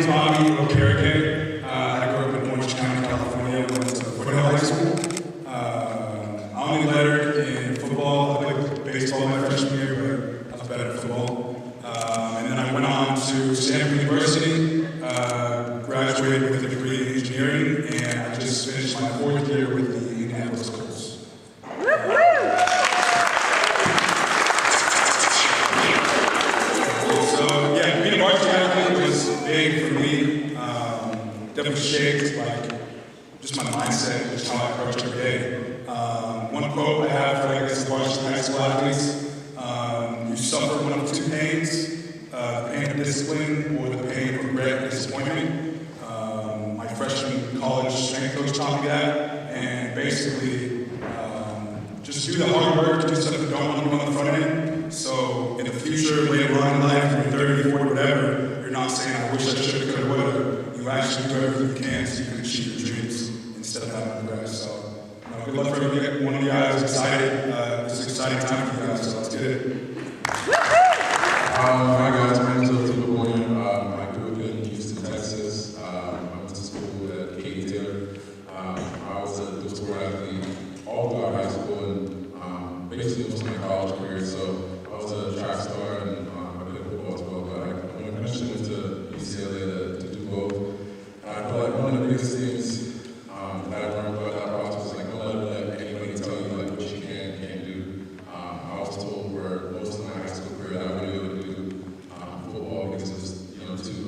is Bobby Okereke. I grew up in Orange County, California. Went to Foothill High School. I only lettered in football. I played baseball my freshman year, but I was better at football. And then I went on to Stanford University, graduated with a degree in engineering, and I just finished my 4th year with the Indianapolis Colts. So yeah, being a varsity athlete was big for me. Definitely shaped like just my mindset, just how I approach every day. One quote I have for, I guess, varsity high school athletes: you suffer one of two pains, the pain of discipline or the pain of regret and disappointment. My freshman college strength coach taught me that, and basically just do the hard work, do stuff you don't want to do on the front end. So in the future, later on in life, when you're 30, 40, whatever, you're not saying, I wish I should have, could have, would have. You actually do everything you can so you can achieve your dreams instead of having regrets. So good luck for every one of you guys. Excited. It's an exciting time for you guys, so let's get it. Hi guys, my name is Elton William. I grew up in Houston, Texas. I went to school at Katie Taylor. I was a sport athlete all throughout high school and basically most of my college career. So I was a track star and I played football as well. But I went to UCLA to do both. And I feel like one of the biggest things that I learned about that process is like don't let anybody tell you like what you can and can't do. I was told for most of my high school career that I wouldn't be able to do football because it was too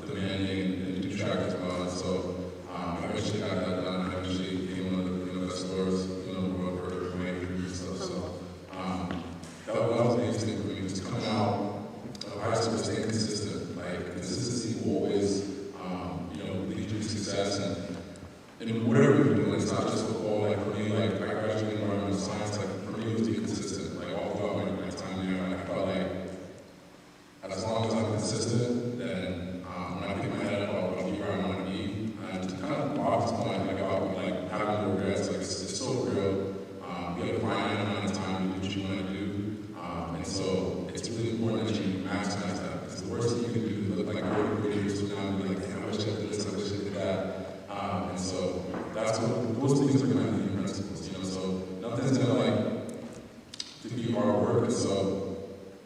demanding and do track as well. And so I eventually got that done and eventually became one of the best stars in the world for my injury and stuff. So that was the biggest thing for me, just coming out of high school, staying consistent. Like consistency will always lead you to success and whatever you're doing. It's not just football. Like for me, like I graduated in environmental science. Like for me, it was to be consistent. Like all throughout my time there, and I felt like as long as I'm consistent, then when I pick my head up, I'll be where I want to be. And to kind of Bob's point, like about like having no regrets, like it's so real. You have a finite amount of time to do what you want to do, and so it's really important that you maximize that. Because the worst thing you can do is look like 40 years from now and be like, damn, I wish I did this, I wish I did that. And so that's what those things are going to be principles, So nothing's going to like defeat hard work, and so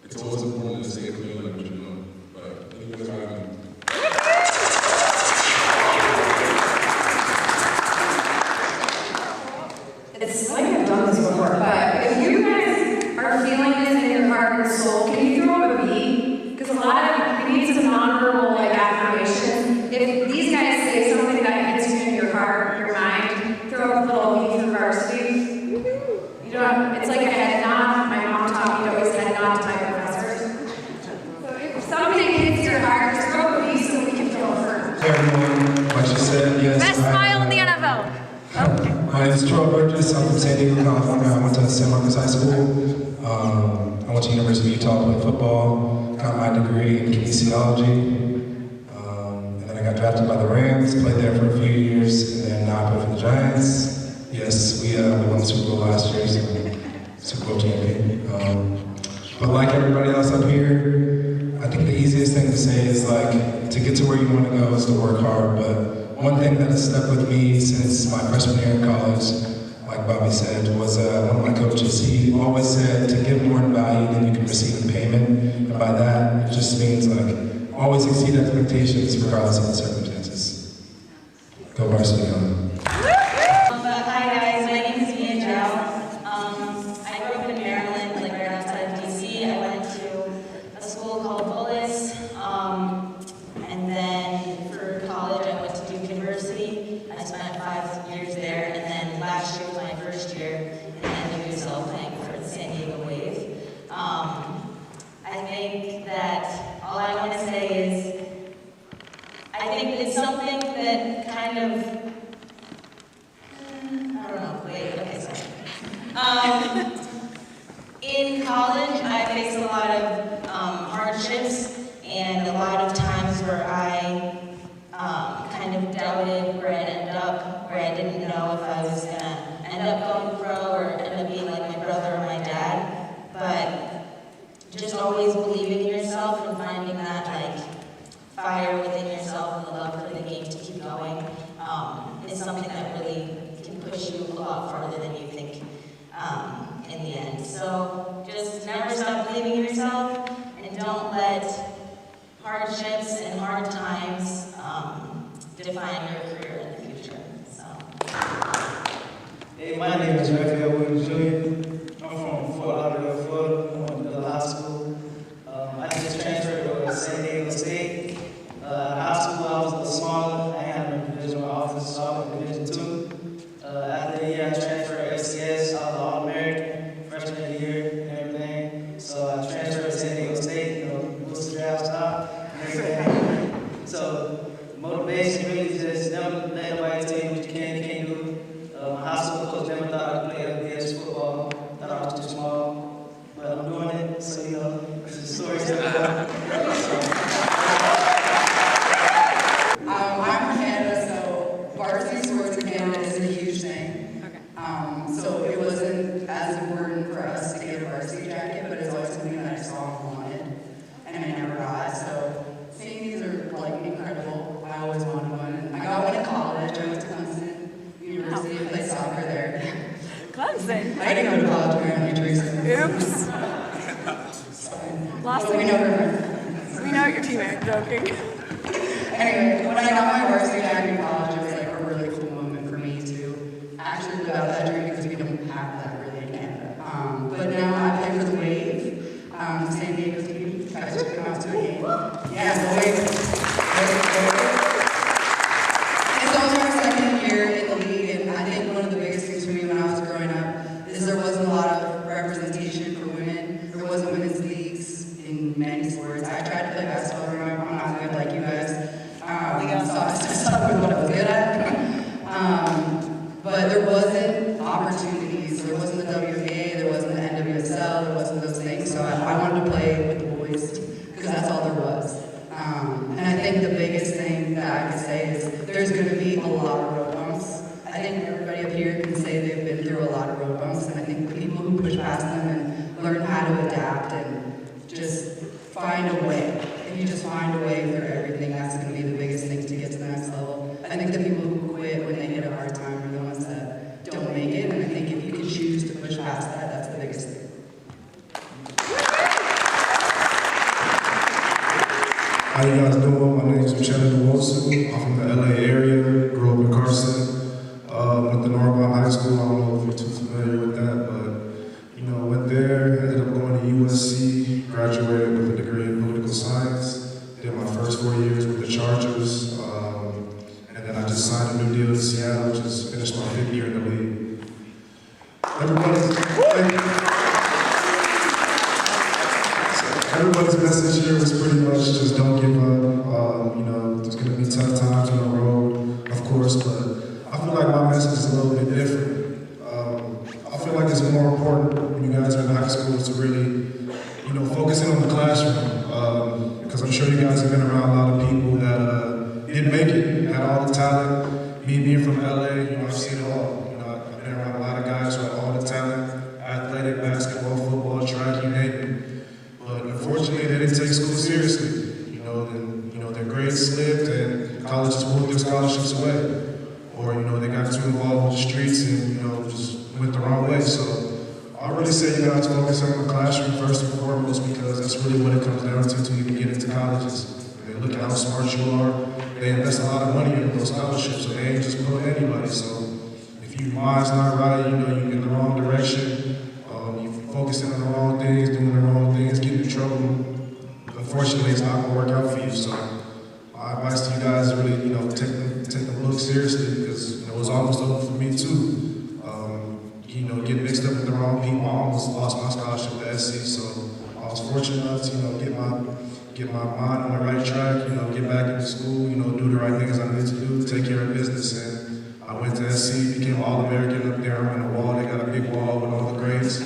it's always important to stay clear like what you're doing. But thank you guys for having me. It's like I've done this before, but if you guys are feeling this in your heart and soul, can you throw up a B? Because a lot of we need some nonverbal like affirmations. If these guys say something that hits you in your heart, your mind, throw up a little B for varsity. You know, it's like a head nod. My mom taught me to always head nod to my professors. So if something hits your heart, just throw up a B so we can feel affirmed. Hey everyone, like you said, yes. Best smile in the NFL. My name is Troy Burgess. I'm from San Diego, California. I went to San Marcos High School. I went to University of Utah, played football, got my degree in kinesiology. And then I got drafted by the Rams, played there for a few years, and then now I play for the Giants. Yes, we won the Super Bowl last year, so Super Bowl champion. But like everybody else up here, I think the easiest thing to say is like, to get to where you want to go is to work hard. But one thing that has stuck with me since my freshman year in college, like Bobby said, was one of my coaches. He always said to give more in value than you can receive in payment. And by that, it just means like always exceed expectations regardless of the circumstances. Go Varsity on. Hi guys, my name is Mia Jow. I grew up in Maryland, like right outside of DC. I went to a school called Bullis, and then for college I went to Duke University. I spent 5 years there, and then last year was my first year in the NWSL playing for the San Diego Wave. I think that all I want to say is I think it's something that kind of fire within yourself and the love for the game to keep going is something that really can push you a lot farther than you think in the end. So just never stop believing in yourself, and don't let hardships and hard times define your career in the future. So. Hey, my name is Raphael Williams Jr. I'm from Fort Lauderdale, Florida. I went to Miller High School. I just transferred to San Diego State. High school, I was a little smaller. I had a Division 1 office, so I went to Division 2. After the year, I transferred to FCS. I was an All-American, freshman of the year, and everything. So I transferred to San Diego State, boost the draft stock, and everything. So motivation really just never let nobody tell you what you can and can't do. My high school coach never thought I could play FBS football. Thought I was too small, but I'm doing it. So it's a story to I'm from Canada, so varsity sports in Canada is a huge thing. So it wasn't as important for us to get a varsity jacket, but it's always something that I saw and wanted, and I never got. So seeing these are like incredible. I always wanted one. I got one in college. I went to Clemson University and played soccer there. Clemson. I didn't go to college, apparently, Teresa. Oops. Lost But we know her friends. We know your teammate. Joking. Anyway, when I got my varsity jacket in college, it was like a really cool moment for me to actually live out that dream because we don't have that really in Canada. But now I play for the Wave, San Diego team. You guys should come out to a game. Yeah, the Wave. It's only our second year in the league, and I think one of the biggest things for me when I was growing up is there wasn't a lot of representation for women. There wasn't women's leagues in many sports. I tried to play basketball growing up. I'm not good like you guys. So I just stuck with what I was good at. But there wasn't opportunities. There wasn't the WNBA, there wasn't the NWSL, there wasn't those things. So I wanted to play with the boys because that's all there was. And I think the biggest thing that I could say is there's going to be a lot of road bumps. I think everybody up here can say they've been through a lot of road bumps, and I think the people who push past them and learn how to adapt and just find a way. If you just find a way through everything, that's going to be the biggest thing to get to the next level. I think the people who quit when they hit a hard time are the ones that don't make it, and I think if you can choose to push past that, that's the biggest thing. How you guys doing? My name is Michelle Nwosu. I'm from the LA area, grew up in Carson. Went to Northbound High School. I don't know if you're too familiar with that, but went there, ended up going to USC, graduated with a degree in political science, did my first 4 years with the Chargers, and then I just signed a new deal in Seattle, just finished my 5th year in the league. Everybody's message here was pretty much just don't give up. There's going to be tough times on the road, of course, but I feel like my message is a little bit different. I feel like it's more important when you guys are in high school to really, focus in on the classroom. Because I'm sure you guys have been around a lot of people that didn't make it, had all the talent. Me being from LA, I've seen it all. I've been around a lot of guys who had all the talent, athletic, basketball, football, track, you name it. But unfortunately, they didn't take school seriously. Their grades slipped and colleges pulled their scholarships away. Or, they got too involved with the streets and, just went the wrong way. So I really say you guys focus on the classroom first and foremost because that's really what it comes down to even get into colleges. They look at how smart you are. They invest a lot of money in those scholarships, so they ain't just put anybody. So if your mind's not right, you're in the wrong direction, you focusing on the wrong things, doing the wrong things, getting in trouble, unfortunately, it's not going to work out for you. So my advice to you guys is really, take the look seriously because it was almost over for me too. Get mixed up with the wrong people. I almost lost my scholarship to SC, so I was fortunate enough to, get my mind on the right track, get back into school, do the right things I need to do, take care of business. And I went to SC, became All-American up there. I'm in the wall. They got a big wall with all the grades.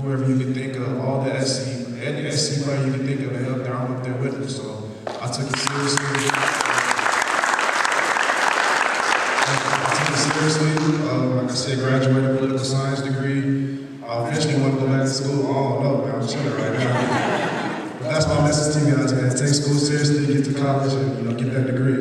Whoever you could think of, all the SC, any SC player you could think of, they up there. I'm up there with them. So I took it seriously. Like I said, graduated political science degree. I eventually want to go back to school. I don't know, man. I'm chilling right now. That's my message to you guys, man. Take school seriously, get to college, and get that degree.